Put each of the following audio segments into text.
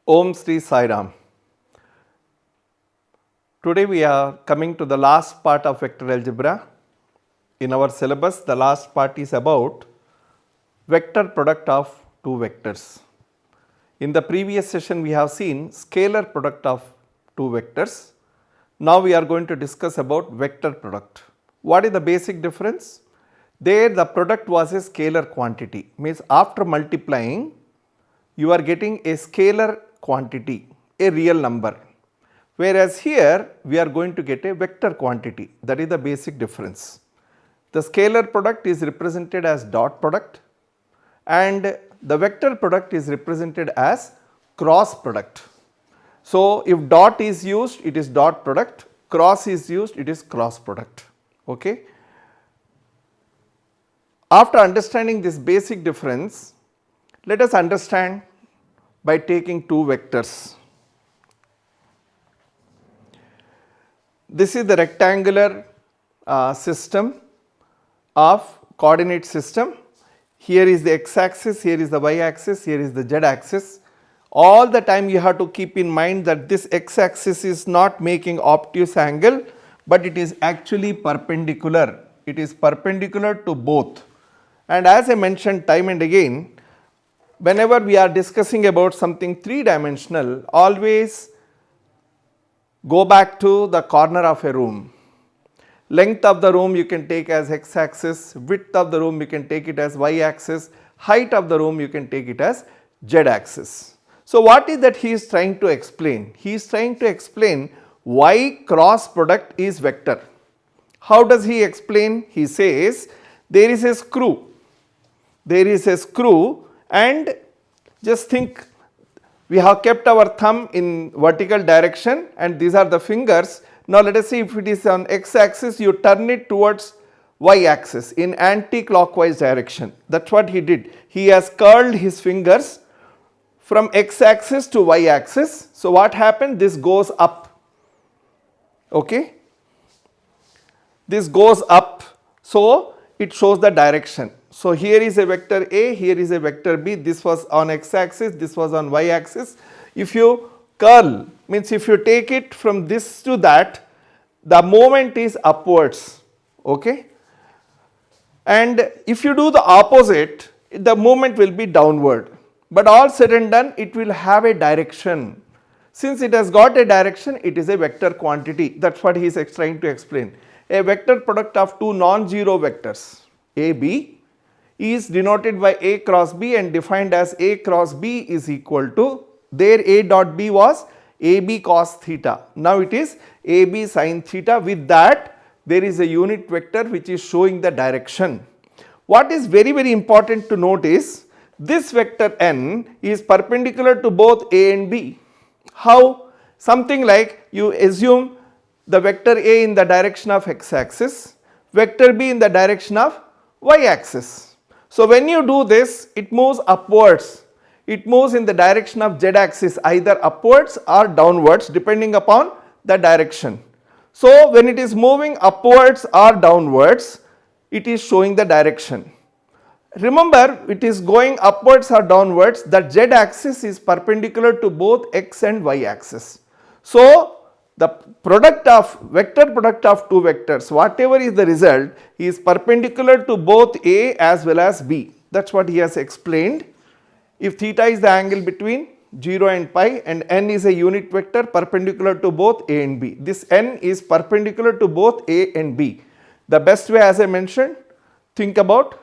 Om Sri Sai Ram. Today we are coming to the last part of vector algebra. In our syllabus, the last part is about vector product of two vectors. In the previous session, we have seen scalar product of two vectors. Now we are going to discuss about vector product. What is the basic difference? There the product was a scalar quantity, means after multiplying you are getting a scalar quantity, a real number, whereas here we are going to get a vector quantity. That is the basic difference. The scalar product is represented as dot product and the vector product is represented as cross product. So, if dot is used, it is dot product, cross is used, it is cross product. Okay. After understanding this basic difference, let us understand by taking two vectors. This is the rectangular system of coordinate system. Here is the x axis, here is the y axis, here is the z axis. All the time you have to keep in mind that this x axis is not making obtuse angle, but it is actually perpendicular. It is perpendicular to both. And as I mentioned time and again, whenever we are discussing about something three dimensional, always go back to the corner of a room. Length of the room you can take as x axis, width of the room you can take it as y axis, height of the room you can take it as z axis. So, what is that he is trying to explain? He is trying to explain why cross product is vector. How does he explain? He says there is a screw. There is a screw and just think we have kept our thumb in vertical direction and these are the fingers. Now, let us see if it is on x axis, you turn it towards y axis in anti-clockwise direction. That is what he did. He has curled his fingers from x axis to y axis. So, what happened? This goes up. Okay. This goes up. So, it shows the direction. So, here is a vector A, here is a vector B, this was on x axis, this was on y axis. If you curl, means if you take it from this to that, the movement is upwards, okay. And if you do the opposite, the movement will be downward, but all said and done it will have a direction. Since it has got a direction, it is a vector quantity. That is what he is trying to explain. A vector product of two non-zero vectors A, B is denoted by A cross B and defined as A cross B is equal to, there A dot B was AB cos theta. Now it is AB sin theta. With that there is a unit vector which is showing the direction. What is very important to note is this vector n is perpendicular to both A and B. How? Something like you assume the vector A in the direction of x axis, vector B in the direction of y axis. So, when you do this, it moves upwards, it moves in the direction of z axis, either upwards or downwards depending upon the direction. So, when it is moving upwards or downwards, it is showing the direction. Remember, it is going upwards or downwards, the z axis is perpendicular to both x and y axis. So, the product of vector product of two vectors, whatever is the result, is perpendicular to both A as well as B. That is what he has explained. If theta is the angle between 0 and pi and n is a unit vector perpendicular to both A and B. This n is perpendicular to both A and B. The best way, as I mentioned, think about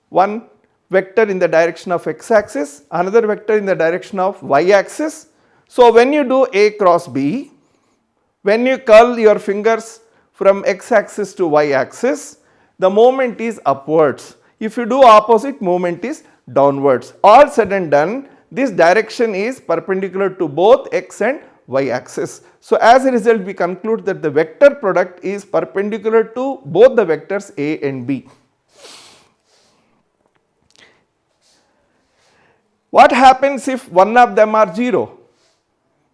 one vector in the direction of x axis, another vector in the direction of y axis. So, when you do A cross B, when you curl your fingers from x axis to y axis, the movement is upwards. If you do opposite, movement is downwards. All said and done, this direction is perpendicular to both x and y axis. So, as a result, we conclude that the vector product is perpendicular to both the vectors A and B. What happens if one of them are 0?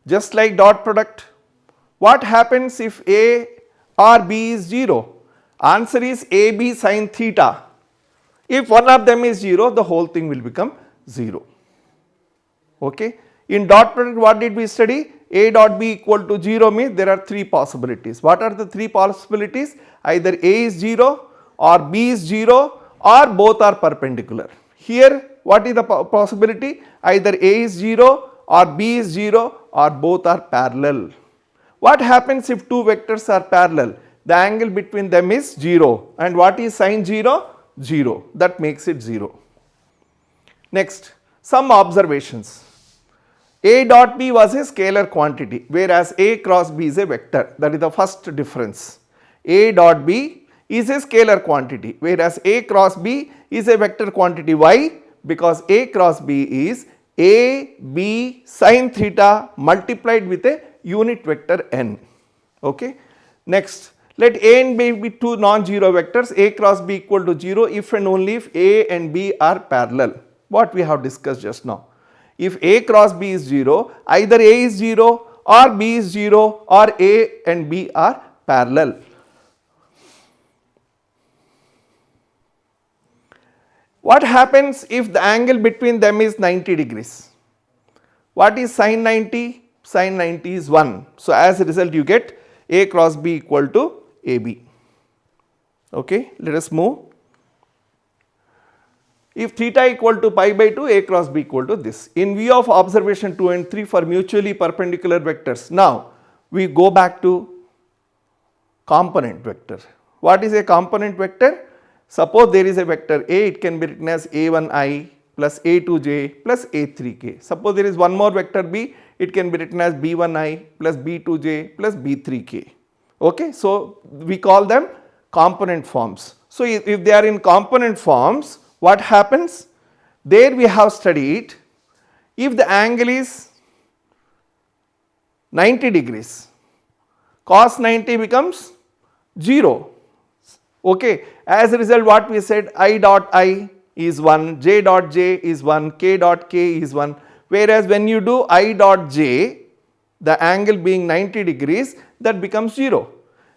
Just like dot product. What happens if A or B is 0? Answer is AB sin theta. If one of them is 0, the whole thing will become 0. Okay. In dot product, what did we study? A dot B equal to 0 means there are 3 possibilities. What are the 3 possibilities? Either A is 0 or B is 0 or both are perpendicular. Here what is the possibility? Either A is 0 or B is 0 or both are parallel. What happens if two vectors are parallel? The angle between them is 0, and what is sine 0? 0. That makes it 0. Next, some observations. A dot B was a scalar quantity, whereas A cross B is a vector. That is the first difference. A dot B is a scalar quantity, whereas A cross B is a vector quantity. Why? Because A cross B is A B sin theta multiplied with a unit vector n. Okay. Next, let A and B be two non-zero vectors. A cross B equal to 0 if and only if A and B are parallel. What we have discussed just now. If A cross B is 0, either A is 0 or B is 0 or A and B are parallel. What happens if the angle between them is 90 degrees? What is sin 90? Sin 90 is 1. So, as a result you get A cross B equal to AB. Okay, let us move. If theta equal to pi by 2, A cross B equal to this. In view of observation 2 and 3 for mutually perpendicular vectors, now we go back to component vector. What is a component vector? Suppose there is a vector A, it can be written as A1i plus A2j plus A3k. Suppose there is one more vector B, it can be written as B1i plus B2j plus B3k. Okay, so we call them component forms. So if they are in component forms, what happens? There we have studied if the angle is 90 degrees, cos 90 becomes 0. Okay, as a result what we said, I dot I is 1, j dot j is 1, k dot k is 1, whereas when you do I dot j, the angle being 90 degrees, that becomes 0.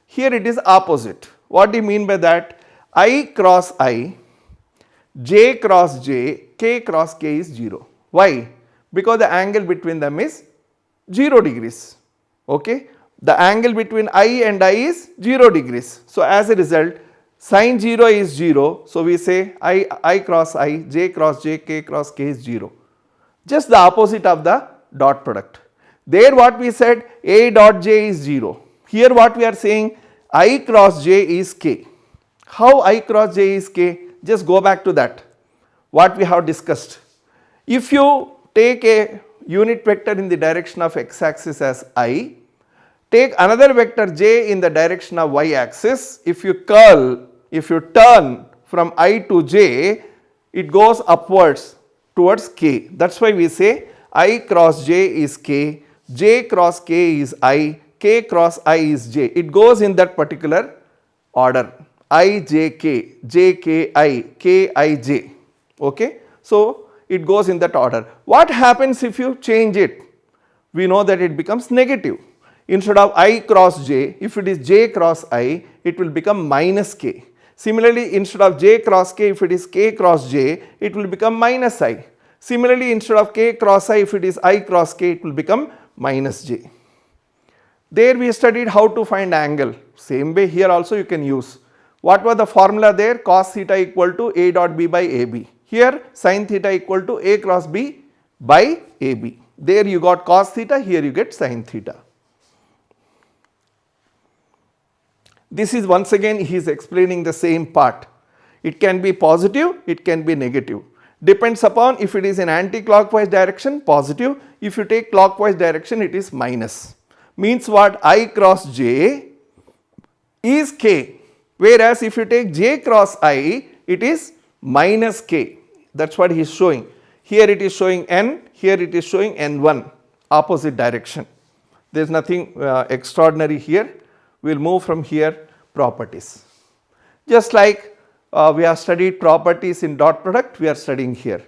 Here it is opposite. What do you mean by that? I cross I, j cross j, k cross k is 0. Why? Because the angle between them is 0 degrees. Okay, the angle between I and I is 0 degrees. So, as a result, sin 0 is 0. So, we say I cross I, j cross j, k cross k is 0. Just the opposite of the dot product. There what we said, A dot j is 0. Here what we are saying, I cross j is k. How I cross j is k? Just go back to that, what we have discussed. If you take a unit vector in the direction of x axis as I, take another vector j in the direction of y axis, if you turn from I to j, it goes upwards towards k. That is why we say I cross j is k, j cross k is I, k cross I is j. It goes in that particular order. I j k, j k I, k I j. Okay? So, it goes in that order. What happens if you change it? We know that it becomes negative. Instead of I cross j, if it is j cross I, it will become minus k. Similarly, instead of j cross k, if it is k cross j, it will become minus I. Similarly, instead of k cross I, if it is I cross k, it will become minus j. There we studied how to find angle. Same way here also you can use. What was the formula there? Cos theta equal to A dot B by AB. Here sin theta equal to A cross B by AB. There you got cos theta, here you get sin theta. This is once again he is explaining the same part. It can be positive, it can be negative. Depends upon if it is in anti-clockwise direction, positive. If you take clockwise direction, it is minus. Means what? I cross j is k. Whereas if you take j cross I, it is minus k. That is what he is showing. Here it is showing n, here it is showing n1, opposite direction. There is nothing extraordinary here. We will move from here, properties. Just like we have studied properties in dot product, we are studying here.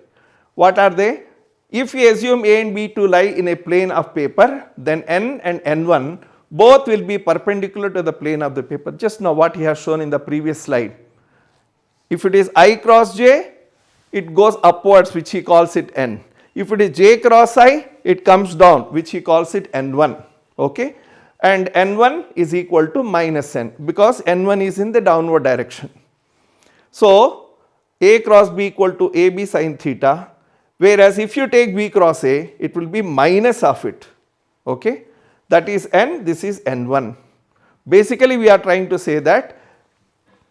What are they? If we assume A and B to lie in a plane of paper, then n and n1 both will be perpendicular to the plane of the paper. Just now what he has shown in the previous slide. If it is I cross j, it goes upwards, which he calls it n. If it is j cross I, it comes down, which he calls it n1, okay, and n1 is equal to minus n because n1 is in the downward direction. So, A cross B equal to AB sin theta, whereas if you take B cross A, it will be minus of it, okay, that is n, this is n1. Basically, we are trying to say that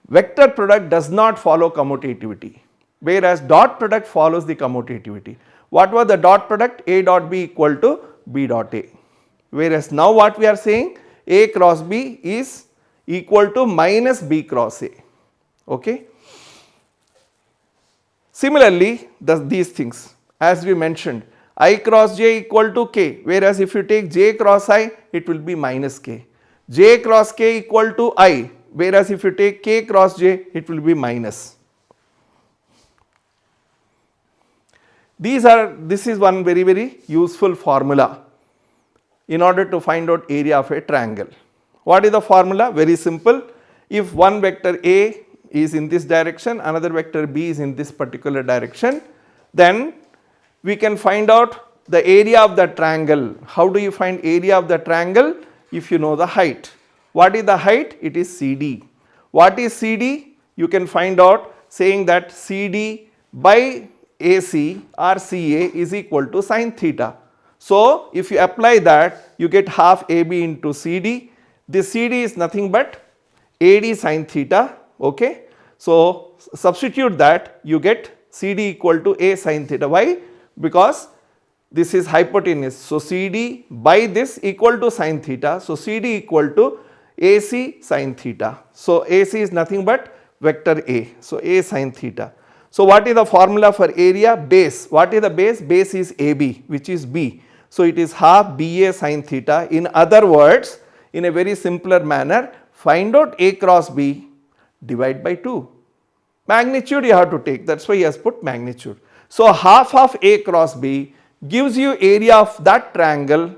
vector product does not follow commutativity, whereas dot product follows the commutativity. What was the dot product? A dot B equal to B dot A, whereas now what we are saying, A cross B is equal to minus B cross A, okay. Similarly, these things as we mentioned, I cross j equal to k, whereas if you take j cross I, it will be minus k. J cross k equal to I, whereas if you take k cross j, it will be minus. This is one very useful formula in order to find out area of a triangle. What is the formula? Very simple. If one vector A is in this direction, another vector B is in this particular direction, then we can find out the area of the triangle. How do you find area of the triangle? If you know the height. What is the height? It is CD. What is CD? You can find out saying that CD by AC or CA is equal to sin theta. So, if you apply that, you get half AB into CD. This CD is nothing but AD sin theta, okay. So, substitute that, you get CD equal to A sin theta. Why? Because this is hypotenuse. So, CD by this equal to sin theta. So, CD equal to AC sin theta. So, AC is nothing but vector A. So, A sin theta. So, what is the formula for area? Base. What is the base? Base is AB, which is B. So, it is half BA sin theta. In other words, in a very simpler manner, find out A cross B, divide by 2. Magnitude you have to take, that is why he has put magnitude. So, half of A cross B gives you area of that triangle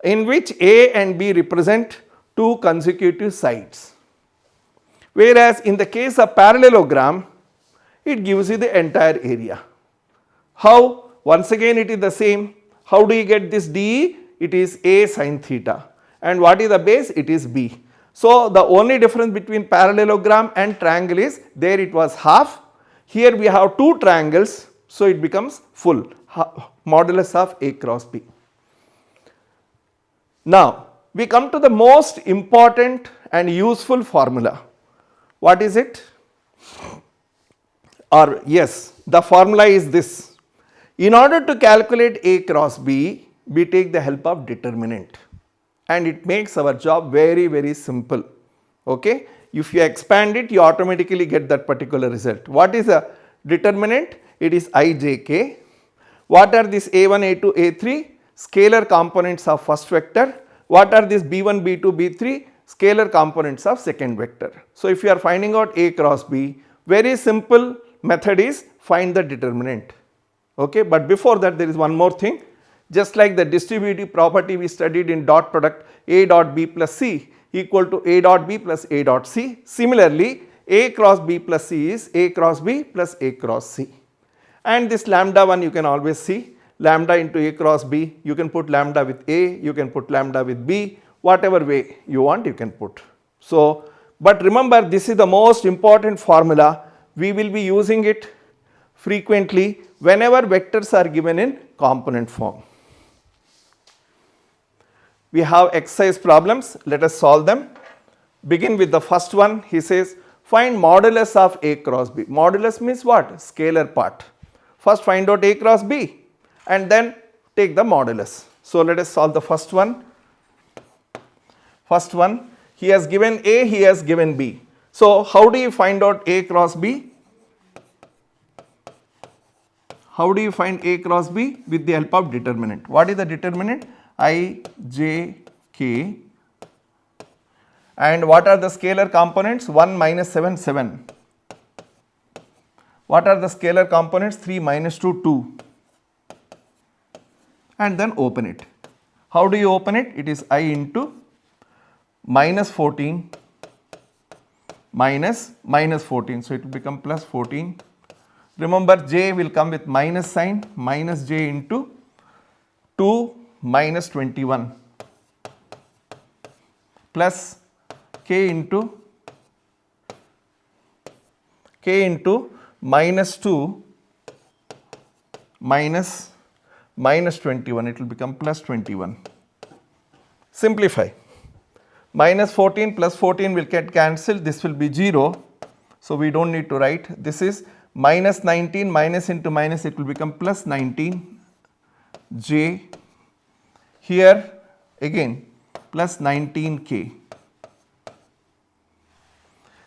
in which A and B represent two consecutive sides. Whereas, in the case of parallelogram, it gives you the entire area. How? Once again it is the same. How do you get this DE? It is A sin theta. And what is the base? It is B. So, the only difference between parallelogram and triangle is there it was half. Here we have two triangles. So, it becomes full modulus of A cross B. Now, we come to the most important and useful formula. What is it? Or yes, the formula is this. In order to calculate A cross B, we take the help of determinant, and it makes our job very simple, okay. If you expand it, you automatically get that particular result. What is a determinant? It is ijk. What are these a1, a2, a3? Scalar components of first vector. What are these b1, b2, b3? Scalar components of second vector. So, if you are finding out A cross B, very simple method is find the determinant, okay. But before that, there is one more thing. Just like the distributive property we studied in dot product A dot B plus C equal to A dot B plus A dot C. Similarly, A cross B plus C is A cross B plus A cross C. And this lambda one you can always see, lambda into A cross B, you can put lambda with A, you can put lambda with B, whatever way you want you can put. So, but remember, this is the most important formula. We will be using it frequently whenever vectors are given in component form. We have exercise problems, let us solve them. Begin with the first one. He says find modulus of A cross B. Modulus means what? Scalar part. First find out A cross B and then take the modulus. So, let us solve the first one. First one, he has given A, he has given B. So, how do you find out A cross B? How do you find A cross B? With the help of determinant. What is the determinant? I, j, k. And what are the scalar components? 1 minus 7, 7. What are the scalar components? 3 minus 2, 2. And then open it. How do you open it? It is I into minus 14 minus 14. So, it will become plus 14. Remember, j will come with minus sign, minus j into 2 minus 21 plus k into minus 2 minus 21, it will become plus 21. Simplify. Minus 14 plus 14 will get cancelled, this will be 0. So we don't need to write. This is minus 19, minus into minus, it will become plus 19 j. Here again plus 19k.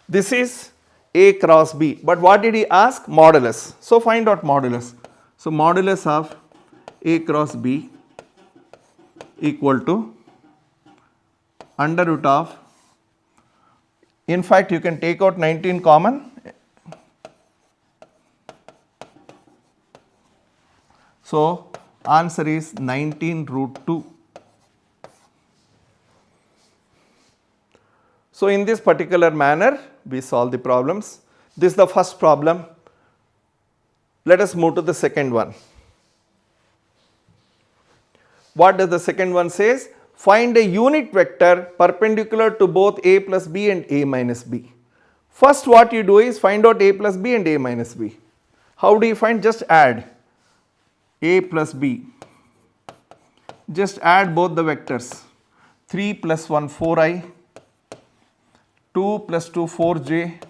This is A cross B, but what did he ask? Modulus. So find out modulus. So modulus of A cross B equal to under root of, in fact you can take out 19 common. So answer is 19 root 2. So in this particular manner we solve the problems. This is the first problem. Let us move to the second one. What does the second one says? Find a unit vector perpendicular to both a plus b and a minus b. First what you do is find out a plus b and a minus b. How do you find? Just add a plus b. Just add both the vectors. 3 plus 1 4i, 2 plus 2 4j,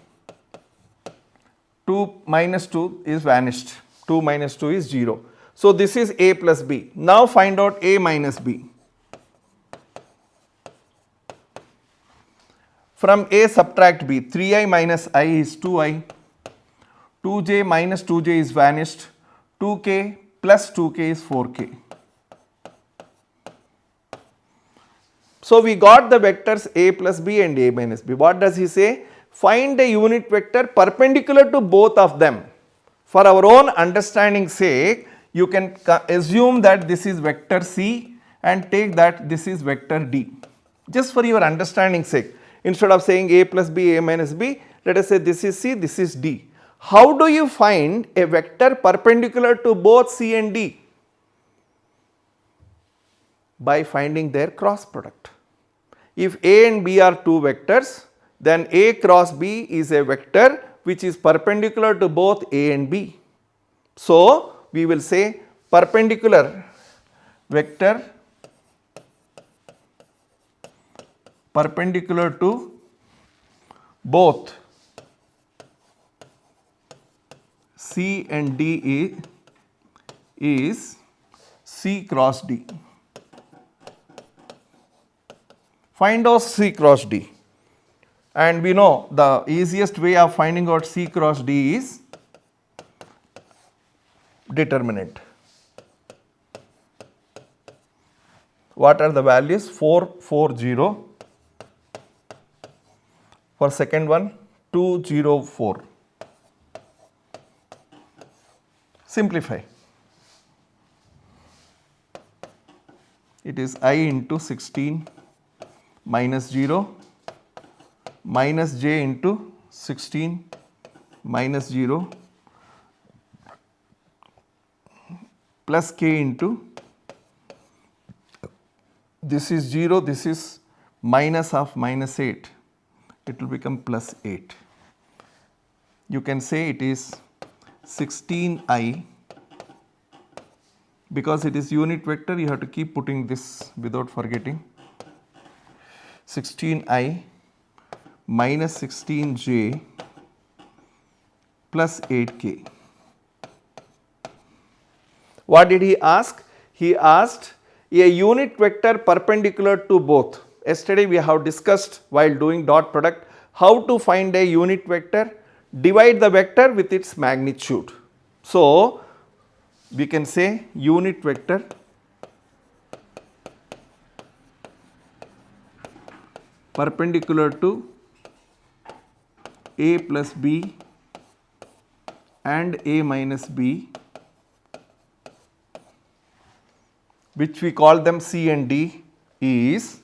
2 minus 2 is vanished, 2 minus 2 is 0. So this is a plus b. Now find out a minus b. From a subtract b, 3i minus i is 2i, 2j minus 2j is vanished, 2k plus 2k is 4k. So we got the vectors a plus b and a minus b. What does he say? Find a unit vector perpendicular to both of them. For our own understanding sake, you can assume that this is vector c and take that this is vector d. Just for your understanding sake, instead of saying a plus b, a minus b, let us say this is c, this is d. How do you find a vector perpendicular to both c and d? By finding their cross product. If a and b are two vectors, then a cross b is a vector which is perpendicular to both a and b. So we will say perpendicular vector perpendicular to both c and d is c cross d. Find out c cross d, and we know the easiest way of finding out c cross d is determinant. What are the values? 4, 4, 0. For second one, 2, 0, 4. Simplify. It is I into 16 minus 0 minus j into 16 minus 0 plus k into, this is 0, this is minus of minus 8, it will become plus 8. You can say it is 16i, because it is unit vector you have to keep putting this without forgetting, 16i minus 16j plus 8k. What did he ask? He asked a unit vector perpendicular to both. Yesterday we have discussed while doing dot product how to find a unit vector, divide the vector with its magnitude. So we can say unit vector perpendicular to a plus b and a minus b, which we call them c and d, is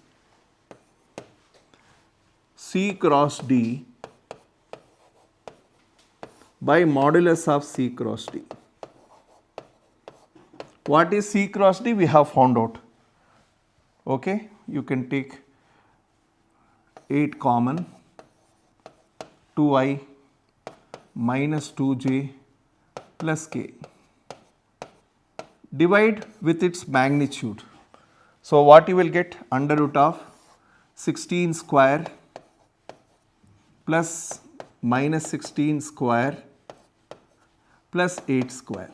c cross d by modulus of c cross d. What is C cross D? We have found out. Okay, you can take 8 common, 2i minus 2j plus k. Divide with its magnitude. So what you will get? Under root of 16 square plus minus 16 square plus 8 square.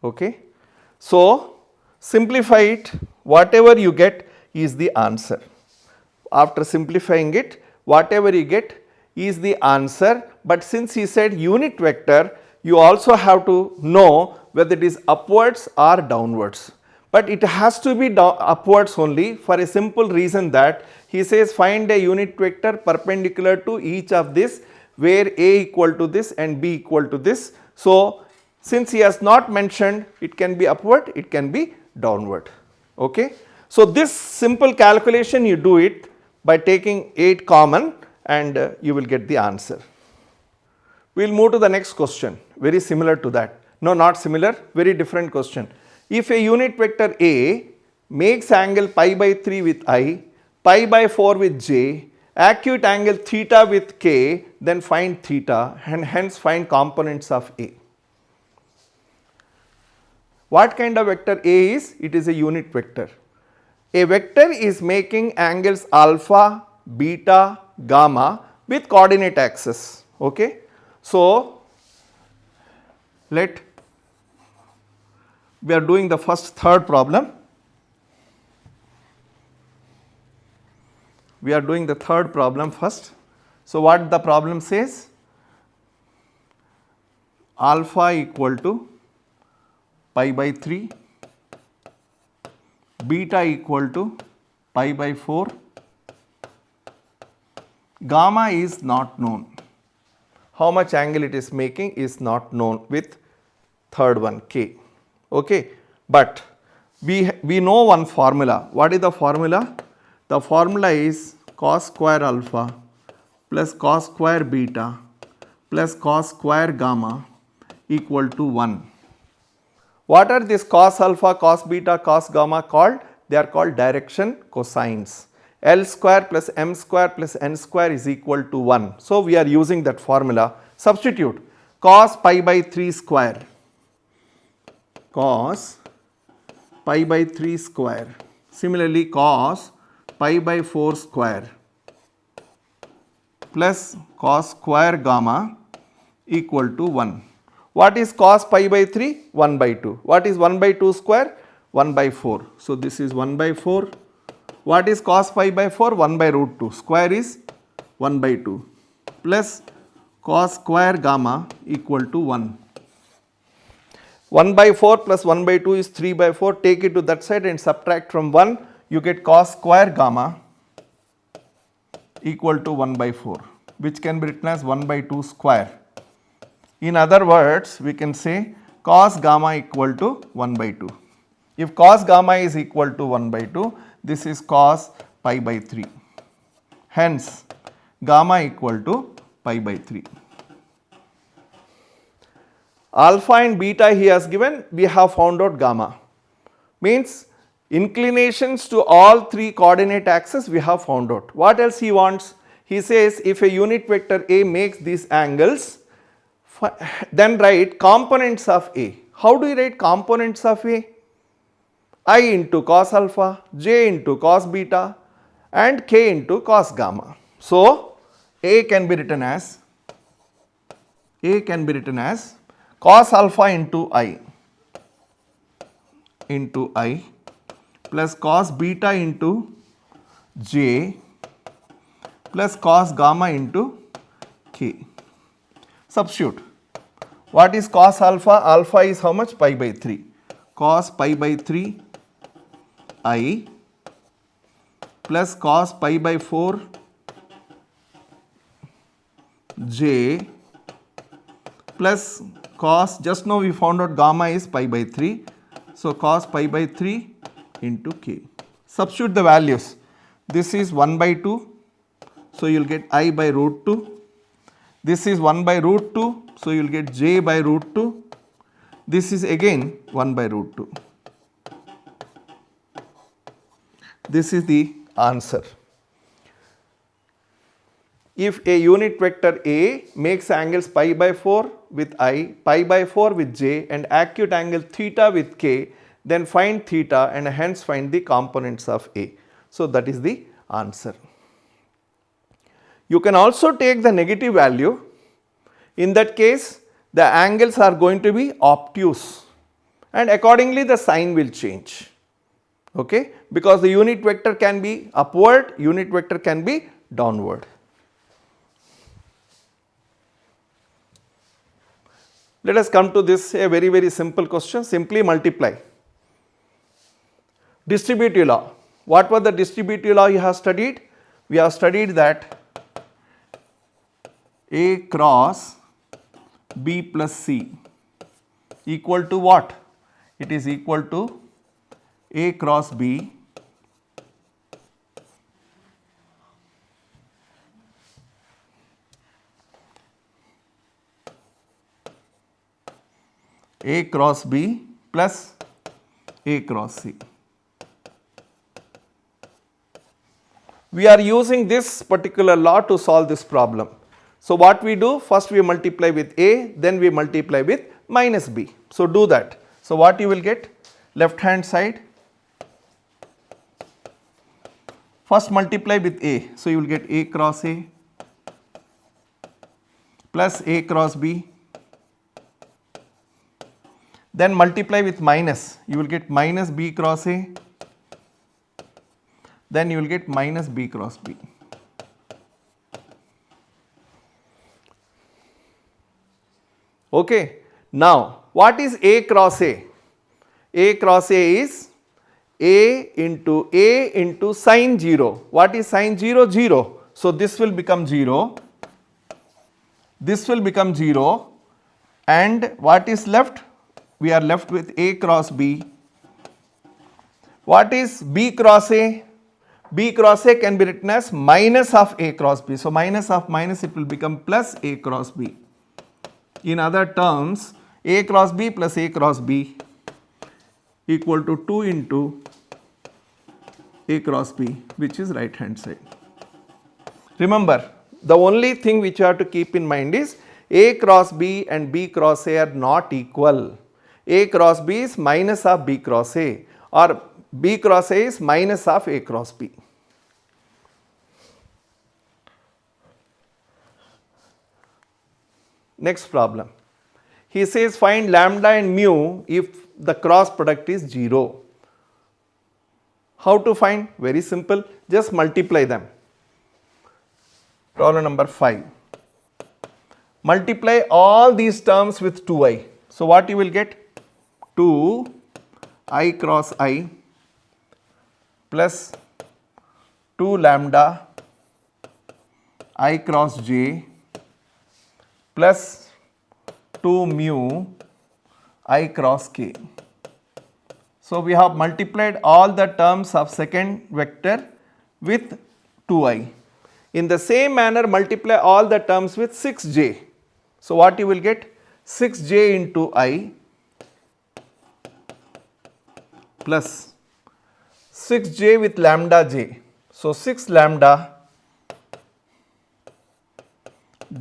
Okay. So simplify it, whatever you get is the answer. After simplifying it, whatever you get is the answer, but since he said unit vector, you also have to know whether it is upwards or downwards. But it has to be upwards only for a simple reason that he says find a unit vector perpendicular to each of this where A equal to this and B equal to this. So since he has not mentioned, it can be upward, it can be downward. Okay. So this simple calculation you do it by taking 8 common and you will get the answer. We will move to the next question, very similar to that. No, not similar, very different question. If a unit vector A makes angle pi by 3 with I, pi by 4 with j, acute angle theta with k, then find theta and hence find components of A. What kind of vector A is? It is a unit vector. A vector is making angles alpha, beta, gamma with coordinate axis. Okay. So we are doing the third problem. We are doing the third problem first. So what the problem says? Alpha equal to pi by 3, beta equal to pi by 4, gamma is not known. How much angle it is making is not known with third one k. Okay. But we know one formula. What is the formula? The formula is cos square alpha plus cos square beta plus cos square gamma equal to 1. What are these cos alpha, cos beta, cos gamma called? They are called direction cosines. L square plus m square plus n square is equal to 1. So we are using that formula. Substitute cos pi by 3 square, cos pi by 3 square. Similarly cos pi by 4 square plus cos square gamma equal to 1. What is cos pi by 3? 1 by 2. What is 1 by 2 square? 1 by 4. So this is 1 by 4. What is cos pi by 4? 1 by root 2. Square is 1 by 2 plus cos square gamma equal to 1. 1 by 4 plus 1 by 2 is 3 by 4. Take it to that side and subtract from 1. You get cos square gamma equal to 1 by 4, which can be written as 1 by 2 square. In other words, we can say cos gamma equal to 1 by 2. If cos gamma is equal to 1 by 2, this is cos pi by 3. Hence, gamma equal to pi by 3. Alpha and beta he has given, we have found out gamma. Means inclinations to all three coordinate axes we have found out. What else he wants? He says if a unit vector A makes these angles, then write components of A. How do you write components of A? I into cos alpha, j into cos beta and k into cos gamma. So A can be written as cos alpha into I plus cos beta into j plus cos gamma into k. Substitute. What is cos alpha? Alpha is how much? Pi by 3. Cos pi by 3 I plus cos pi by 4 j plus cos, just now we found out gamma is pi by 3. So cos pi by 3 into k. Substitute the values. This is 1 by 2. So you will get I by root 2. This is 1 by root 2. So, you will get j by root 2. This is again 1 by root 2. This is the answer. If a unit vector A makes angles pi by 4 with I, pi by 4 with j and acute angle theta with k, then find theta and hence find the components of A. So, that is the answer. You can also take the negative value. In that case, the angles are going to be obtuse and accordingly the sign will change, okay, because the unit vector can be upward, unit vector can be downward. Let us come to this, a very simple question. Simply multiply. Distributive law. What was the distributive law you have studied? We have studied that A cross B plus C equal to what? It is equal to A cross B A cross B plus A cross C. We are using this particular law to solve this problem. So, what we do? First we multiply with A, then we multiply with minus B. So, do that. So, what you will get? Left hand side, first multiply with A. So, you will get A cross A plus A cross B. Then multiply with minus, you will get minus B cross A, then you will get minus B cross B. Okay. Now, what is A cross A? A cross A is A into sin 0. What is sin 0? 0. So, this will become 0, this will become 0 and what is left? We are left with A cross B. What is B cross A? B cross A can be written as minus of A cross B. So, minus of minus, it will become plus A cross B. In other terms, A cross B plus A cross B equal to 2 into A cross B, which is right hand side. Remember, the only thing which you have to keep in mind is A cross B and B cross A are not equal. A cross B is minus of B cross A or B cross A is minus of A cross B. Next problem. He says find lambda and mu if the cross product is 0. How to find? Very simple, just multiply them. Problem number 5. Multiply all these terms with 2i. So, what you will get? 2 I cross I plus 2 lambda I cross j plus 2 mu I cross k. So, we have multiplied all the terms of second vector with 2i. In the same manner, multiply all the terms with 6j. So, what you will get? 6j into I plus 6j with lambda j. So, 6 lambda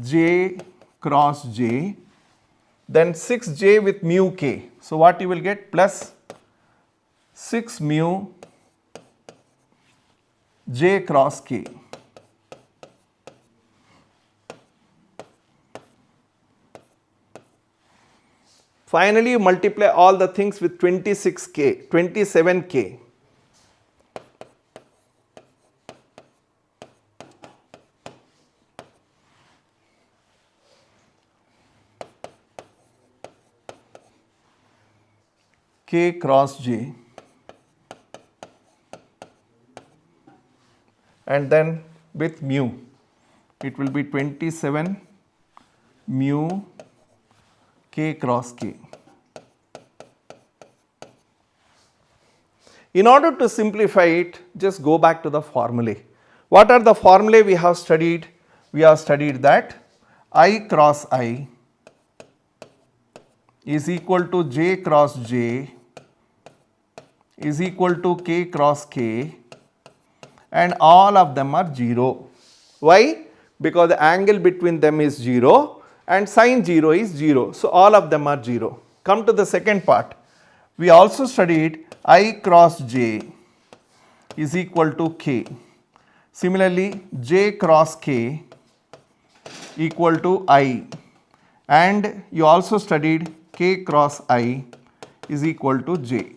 j cross j, then 6j with mu k. So, what you will get? Plus 6 mu j cross k. Finally, you multiply all the things with 26k, 27k. K cross j and then with mu, it will be 27 mu k cross k. In order to simplify it, just go back to the formulae. What are the formulae we have studied? We have studied that I cross I is equal to J cross J is equal to K cross K, and all of them are 0. Why? Because the angle between them is 0 and sine 0 is 0. So, all of them are 0. Come to the second part. We also studied I cross J is equal to K. Similarly, J cross K equal to I, and you also studied K cross I is equal to J.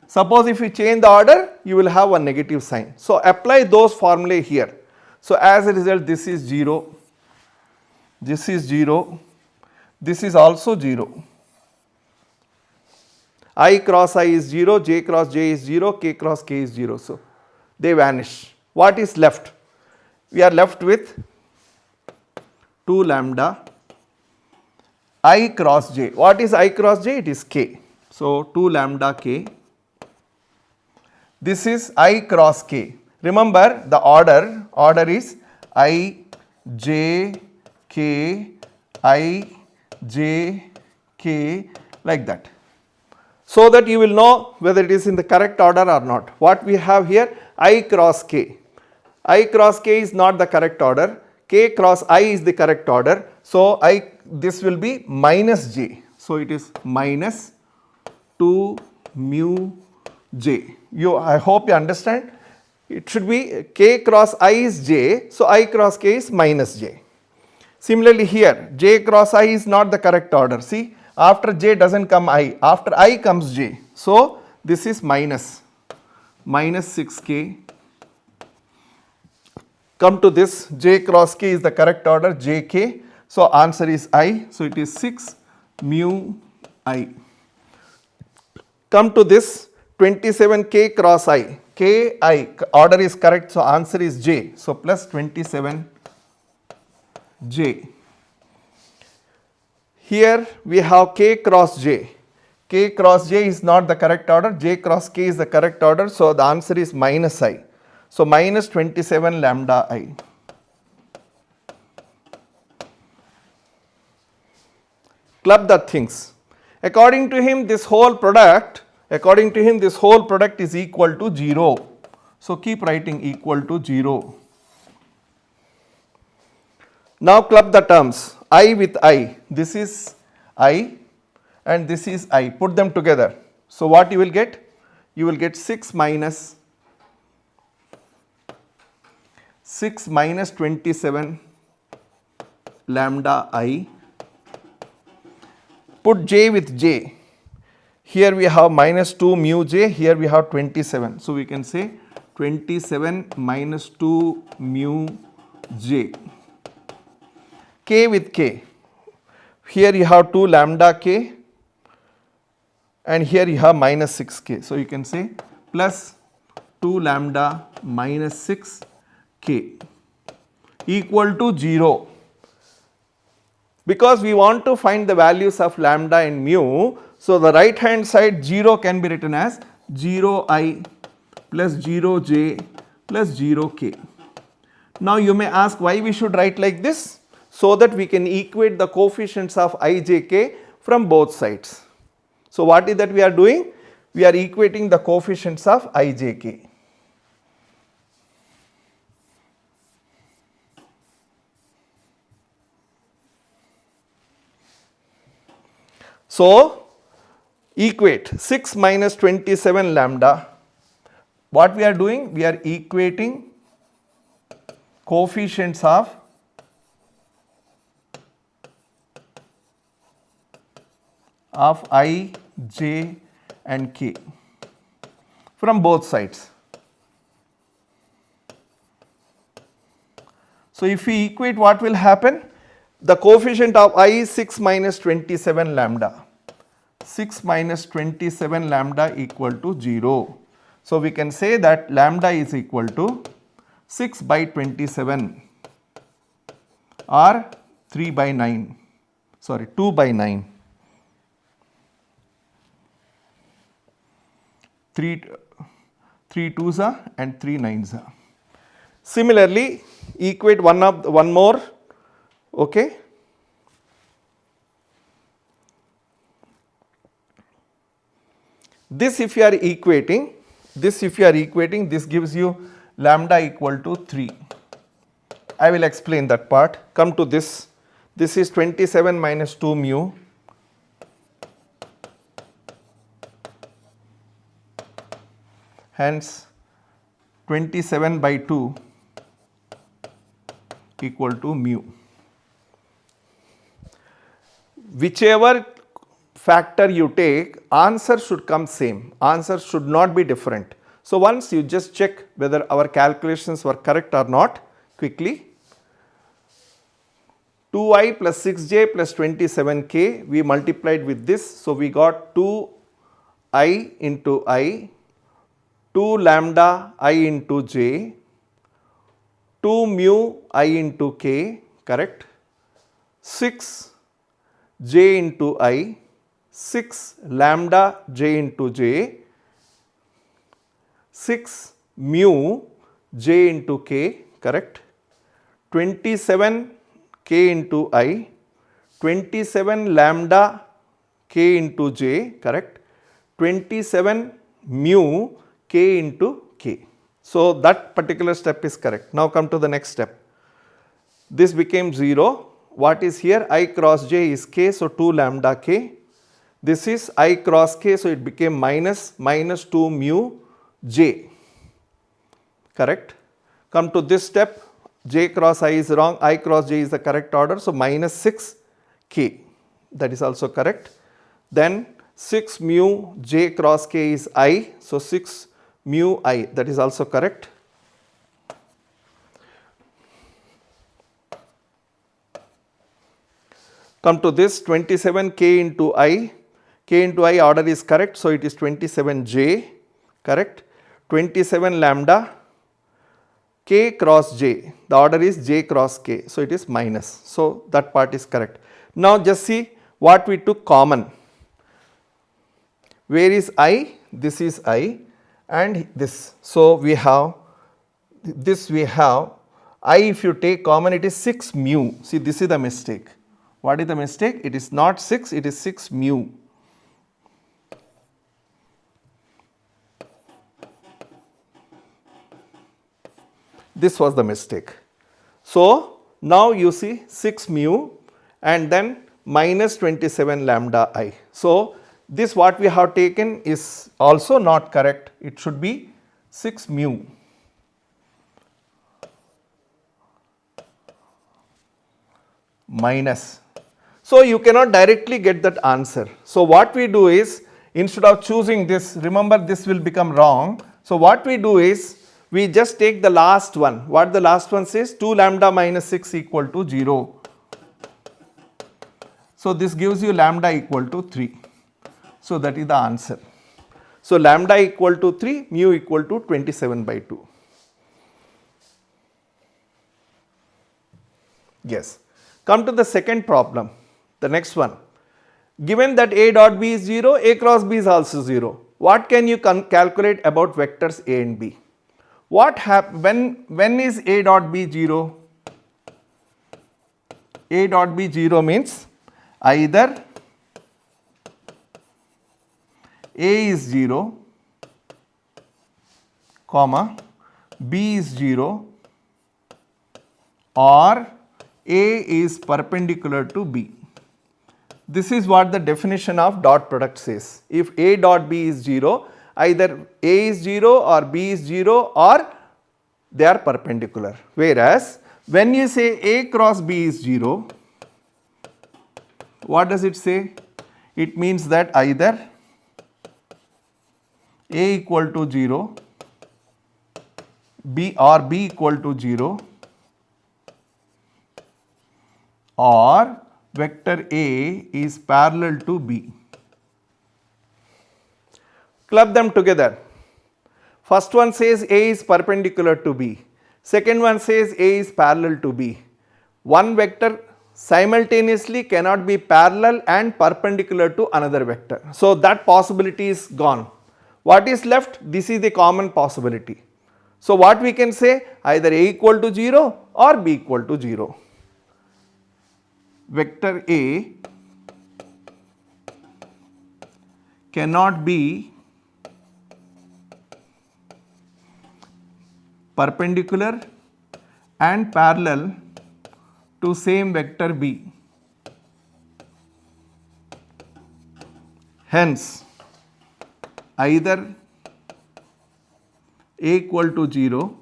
Suppose if you change the order, you will have a negative sign. So, apply those formulae here. So, as a result, this is 0, this is 0, this is also 0. I cross I is 0, J cross J is 0, K cross K is 0. So, they vanish. What is left? We are left with 2 lambda I cross J. What is I cross J? It is K. So, 2 lambda K. This is I cross K. Remember the order is I, J, K, I, J, K, like that. So that you will know whether it is in the correct order or not. What we have here, I cross K. I cross K is not the correct order. K cross I is the correct order. So, this will be minus J. So, it is minus 2 mu J. I hope you understand. It should be K cross I is J. So, I cross K is minus J. Similarly, here J cross I is not the correct order. See, after J does not come I, after I comes J. So, this is minus 6K. Come to this, J cross K is the correct order, JK. So, answer is I. So, it is 6 mu I. Come to this 27K cross I. K I order is correct. So, answer is J. So, plus 27 J. Here we have K cross J. K cross J is not the correct order. J cross K is the correct order. So, the answer is minus I. So, minus 27 lambda I. Club the things. According to him, this whole product is equal to 0. So, keep writing equal to 0. Now, club the terms. I with I. This is I and this is I. Put them together. So, what you will get? You will get 6 minus 27 lambda I. Put J with J. Here we have minus 2 mu J, here we have 27. So, we can say 27 minus 2 mu J. K with K. Here you have 2 lambda K and here you have minus 6K. So, you can say plus 2 lambda minus 6 K equal to 0. Because we want to find the values of lambda and mu, so the right hand side 0 can be written as 0I plus 0J plus 0K. Now, you may ask why we should write like this, so that we can equate the coefficients of IJK from both sides. So, what is that we are doing? We are equating the coefficients of IJK. So, equate 6 minus 27 lambda. What we are doing? We are equating coefficients of I, J and K from both sides. So, if we equate, what will happen? The coefficient of I is 6 minus 27 lambda. 6 minus 27 lambda equal to 0. So, we can say that lambda is equal to 6 by 27 or 3 by 9, sorry 2 by 9. 3 2s and 3 9s. Similarly, equate one more, okay. This if you are equating, this gives you lambda equal to 3. I will explain that part. Come to this. This is 27 minus 2 mu. Hence 27 by 2 equal to mu. Whichever factor you take, answer should come same. Answer should not be different. So once you just check whether our calculations were correct or not quickly. 2i plus 6j plus 27k, we multiplied with this. So we got 2i into I, 2 lambda I into j, 2 mu I into k, correct, 6 j into I, 6 lambda j into j, 6 mu j into k, correct, 27 k into I, 27 lambda k into j, correct, 27 mu k into k. So that particular step is correct. Now come to the next step. This became 0. What is here? I cross j is k, so 2 lambda k. This is I cross k, so it became minus 2 mu j, correct. Come to this step, j cross I is wrong, I cross j is the correct order, so minus 6 k, that is also correct. Then 6 mu j cross k is I, so 6 mu I, that is also correct. Come to this 27 k into I order is correct, so it is 27 j, correct, 27 lambda k cross j, the order is j cross k, so it is minus, so that part is correct. Now just see what we took common. Where is I? This is I and this, so we have this, we have I, if you take common it is 6 mu. See, this is the mistake. What is the mistake? It is not 6, it is 6 mu. This was the mistake. So now you see 6 mu and then minus 27 lambda I. So this what we have taken is also not correct. It should be 6 mu. Minus. So you cannot directly get that answer. So what we do is, instead of choosing this, remember this will become wrong. So what we do is, we just take the last one. What the last one says? 2 lambda minus 6 equal to 0. So this gives you lambda equal to 3. So that is the answer. So lambda equal to 3, mu equal to 27 by 2. Yes. Come to the second problem. The next one. Given that A dot B is 0, A cross B is also 0. What can you calculate about vectors A and B? What happens when is A dot B 0? A dot B 0 means either A is 0, comma, B is 0, or A is perpendicular to B. This is what the definition of dot product says. If A dot B is 0, either A is 0 or B is 0 or they are perpendicular. Whereas when you say A cross B is 0, what does it say? It means that either A equal to 0, B equal to 0, or vector A is parallel to B. Club them together. First one says A is perpendicular to B. Second one says A is parallel to B. One vector simultaneously cannot be parallel and perpendicular to another vector. So that possibility is gone. What is left? This is the common possibility. So what we can say? Either A equal to 0 or B equal to 0. Vector A cannot be perpendicular and parallel to same vector B. Hence, either A equal to 0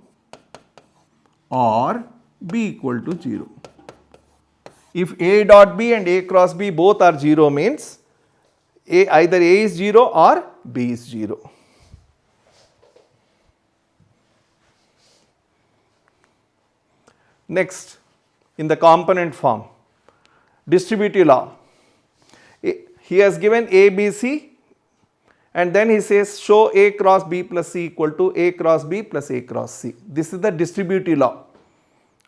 or B equal to 0. If A dot B and A cross B both are 0 means either A is 0 or B is 0. Next, in the component form, distributive law. He has given A, B, C and then he says show A cross B plus C equal to A cross B plus A cross C. This is the distributive law.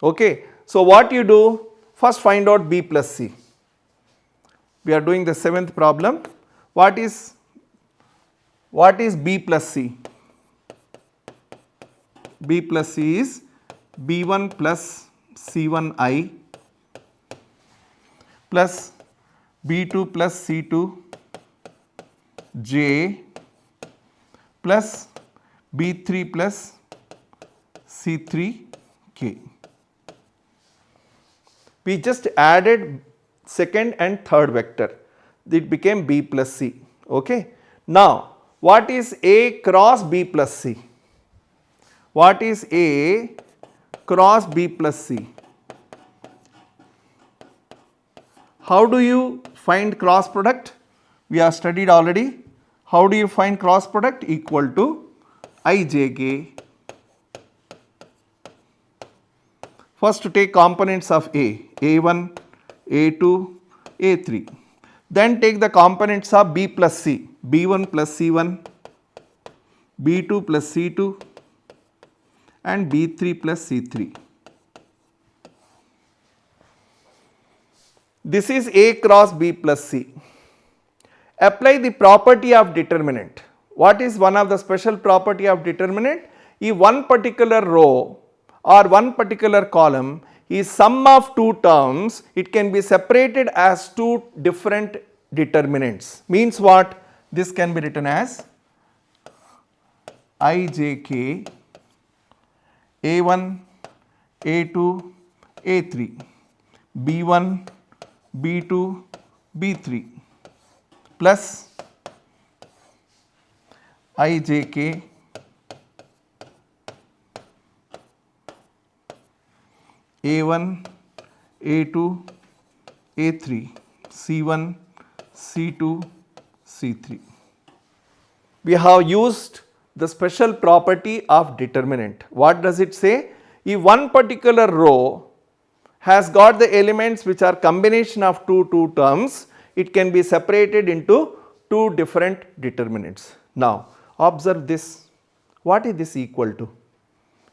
Okay. So, what you do? First find out B plus C. We are doing the 7th problem. What is B plus C? B plus C is B1 plus C1I plus B2 plus C2 J plus B3 plus C3 K. We just added second and third vector. It became B plus C. Okay. Now, what is A cross B plus C? What is A cross B plus C? How do you find cross product? We have studied already. How do you find cross product? Equal to IJK. First to take components of A, A1, A2, A3. Then take the components of B plus C, B1 plus C1, B2 plus C2 and B3 plus C3. This is A cross B plus C. Apply the property of determinant. What is one of the special property of determinant? If one particular row or one particular column is sum of two terms, it can be separated as two different determinants. Means what? This can be written as IJK A1, A2, A3, B1, B2, B3 plus IJK A1, A2, A3, C1, C2, C3. We have used the special property of determinant. What does it say? If one particular row has got the elements which are combination of two terms, it can be separated into two different determinants. Now, observe this. What is this equal to?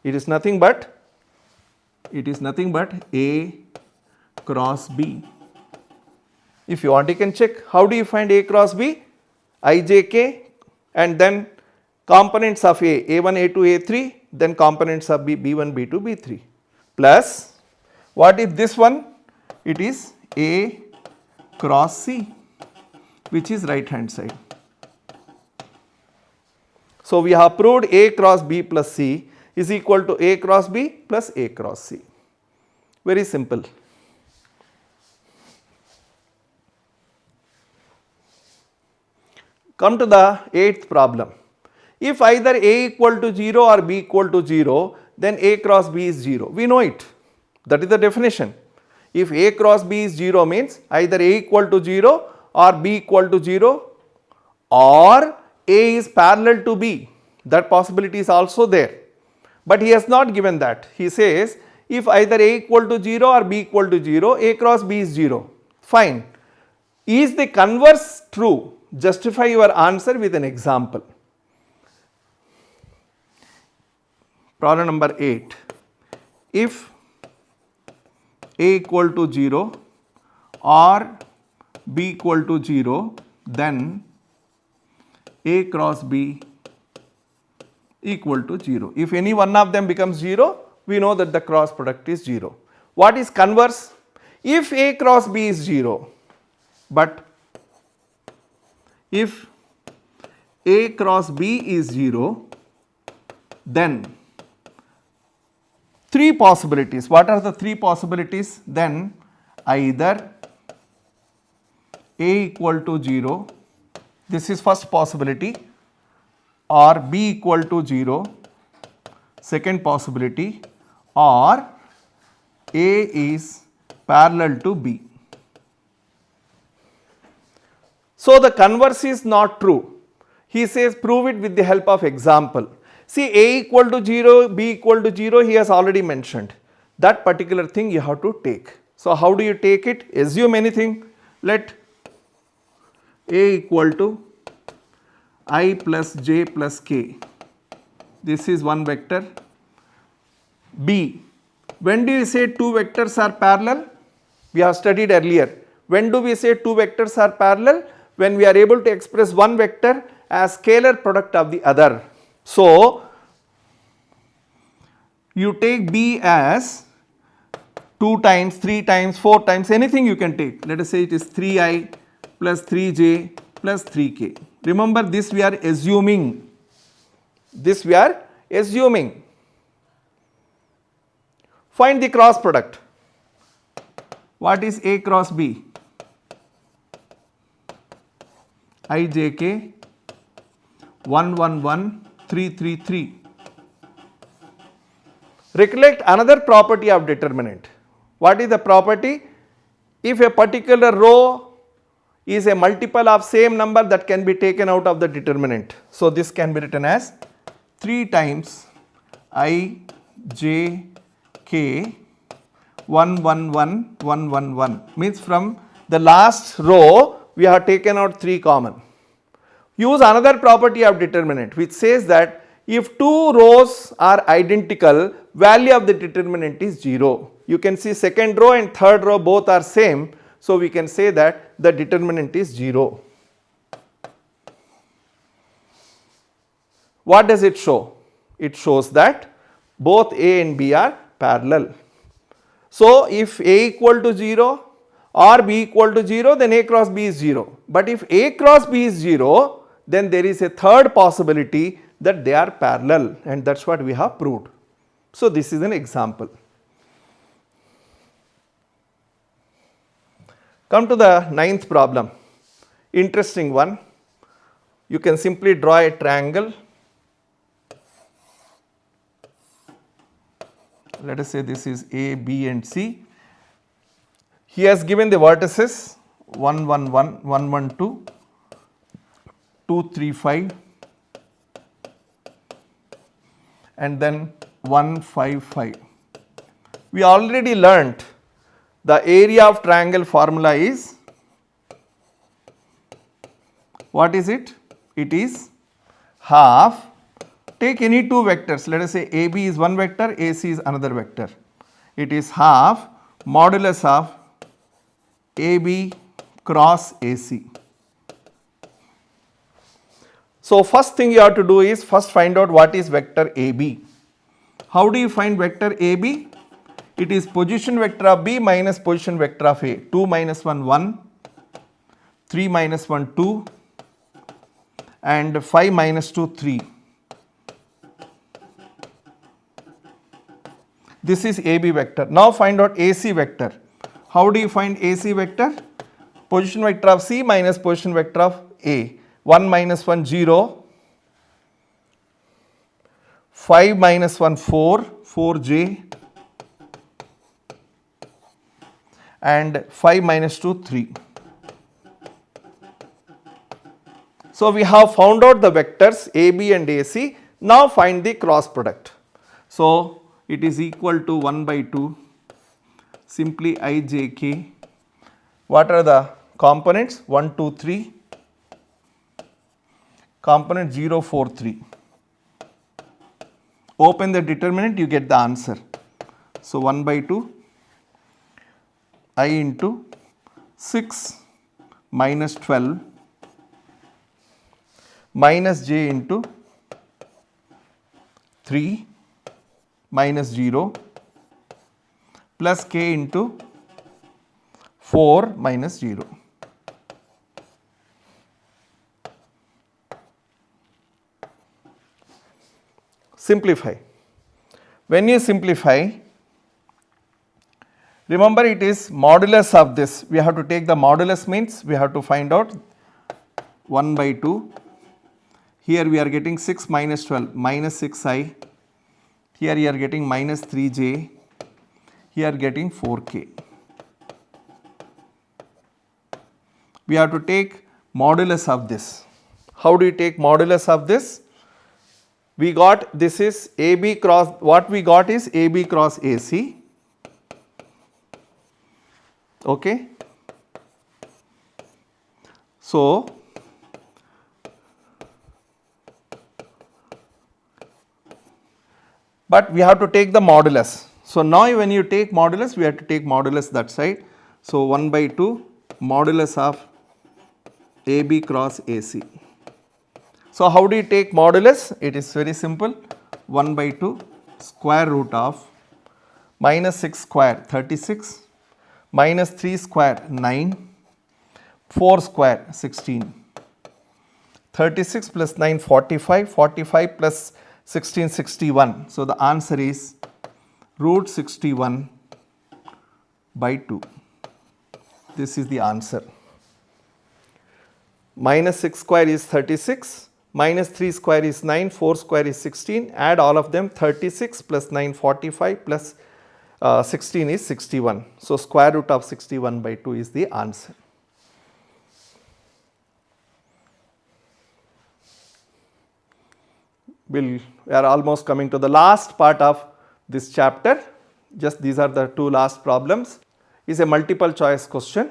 It is nothing but A cross B. If you want, you can check. How do you find A cross B? IJK and then components of A, A1, A2, A3, then components of B, B1, B2, B3 plus what if this one? It is A cross C, which is right hand side. So, we have proved A cross B plus C is equal to A cross B plus A cross C. Very simple. Come to the 8th problem. If either A equal to 0 or B equal to 0, then A cross B is 0. We know it. That is the definition. If A cross B is 0 means either A equal to 0 or B equal to 0 or A is parallel to B. That possibility is also there. But he has not given that. He says if either A equal to 0 or B equal to 0, A cross B is 0. Fine. Is the converse true? Justify your answer with an example. Problem number 8. If A equal to 0 or B equal to 0, then A cross B equal to 0. If any one of them becomes 0, we know that the cross product is 0. What is converse? If A cross B is 0, but if A cross B is 0, then three possibilities. What are the three possibilities? Then either A equal to 0, this is first possibility, or B equal to 0, second possibility, or A is parallel to B. So the converse is not true. He says prove it with the help of example. See, A equal to 0, B equal to 0, he has already mentioned. That particular thing you have to take. So how do you take it? Assume anything. Let A equal to I plus j plus k. This is one vector. B. When do you say two vectors are parallel? We have studied earlier. When do we say two vectors are parallel? When we are able to express one vector as scalar product of the other. So, you take B as 2 times, 3 times, 4 times, anything you can take. Let us say it is 3i plus 3j plus 3k. Remember, this we are assuming. This we are assuming. Find the cross product. What is A cross B? IJK 111 333. Recollect another property of determinant. What is the property? If a particular row is a multiple of same number, that can be taken out of the determinant. So this can be written as 3 times IJK 111 111, means from the last row we have taken out 3 common. Use another property of determinant which says that if two rows are identical, value of the determinant is 0. You can see second row and third row both are same, so we can say that the determinant is 0. What does it show? It shows that both A and B are parallel. So if A equal to 0 or B equal to 0, then A cross B is 0. But if A cross B is 0, then there is a third possibility that they are parallel, and that is what we have proved. So this is an example. Come to the 9th problem. Interesting one. You can simply draw a triangle. Let us say this is A, B and C. He has given the vertices 1, 1, 1, 1, 1, 2, 2, 3, 5 and then 1, 5, 5. We already learnt the area of triangle formula is, what is it? It is half, take any two vectors, let us say AB is one vector, AC is another vector. It is half modulus of AB cross AC. So first thing you have to do is first find out what is vector AB. How do you find vector AB? It is position vector of B minus position vector of A. 2 minus 1, 1, 3 minus 1, 2 and 5 minus 2, 3. This is AB vector. Now find out AC vector. How do you find AC vector? Position vector of C minus position vector of A. 1 minus 1, 0, 5 minus 1, 4, 4j and 5 minus 2, 3. So we have found out the vectors AB and AC. Now find the cross product. So it is equal to 1 by 2, simply IJK. What are the components? 1, 2, 3. Component 0, 4, 3. Open the determinant, you get the answer. So 1 by 2 I into 6 minus 12 minus j into 3 minus 0 plus k into 4 minus 0. Simplify. When you simplify, Remember, it is modulus of this. We have to take the modulus, means we have to find out 1 by 2. Here we are getting 6 minus 12 minus 6i. Here you are getting minus 3j. Here getting 4k. We have to take modulus of this. How do you take modulus of this? We got this is AB cross, what we got is AB cross AC. Okay. So, but we have to take the modulus. So, now when you take modulus, we have to take modulus that side. So, 1 by 2 modulus of AB cross AC. So, how do you take modulus? It is very simple, 1 by 2 square root of minus 6 square 36, minus 3 square 9, 4 square 16, 36 plus 9 45, 45 plus 16 61. So, the answer is root 61 by 2. This is the answer. Minus 6 square is 36, minus 3 square is 9, 4 square is 16, add all of them, 36 plus 9 45 plus 16 is 61. So, square root of 61 by 2 is the answer. We are almost coming to the last part of this chapter. Just these are the two last problems. Is a multiple choice question.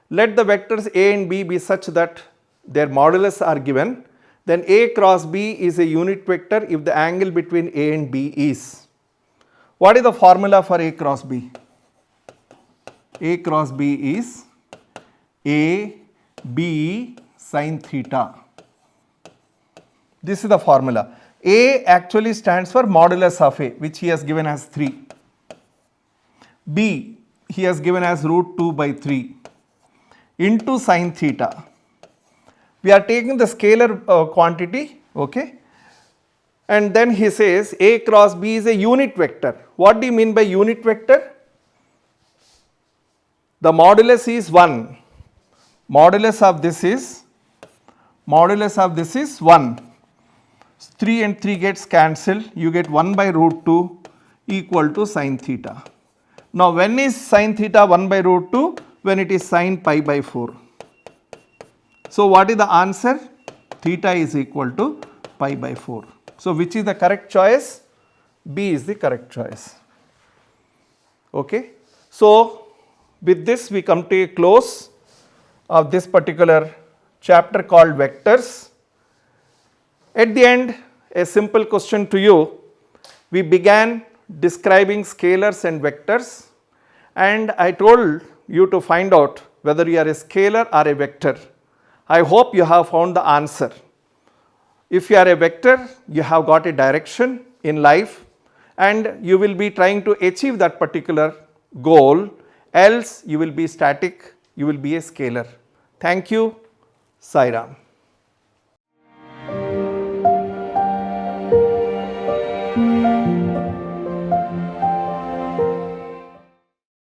Let the vectors A and B be such that their modulus are given, then A cross B is a unit vector if the angle between A and B is. What is the formula for A cross B? A cross B is A B sin theta. This is the formula. A actually stands for modulus of A, which he has given as 3. B he has given as root 2 by 3 into sin theta. We are taking the scalar quantity, okay, and then he says A cross B is a unit vector. What do you mean by unit vector? The modulus is 1, modulus of this is 1, 3 and 3 gets cancelled, you get 1 by root 2 equal to sin theta. Now, when is sin theta 1 by root 2? When it is sin pi by 4. So, what is the answer? Theta is equal to pi by 4. So, which is the correct choice? B is the correct choice. Okay. So, with this we come to a close of this particular chapter called vectors. At the end, a simple question to you. We began describing scalars and vectors, and I told you to find out whether you are a scalar or a vector. I hope you have found the answer. If you are a vector, you have got a direction in life and you will be trying to achieve that particular goal, else you will be static, you will be a scalar. Thank you. Sai Ram.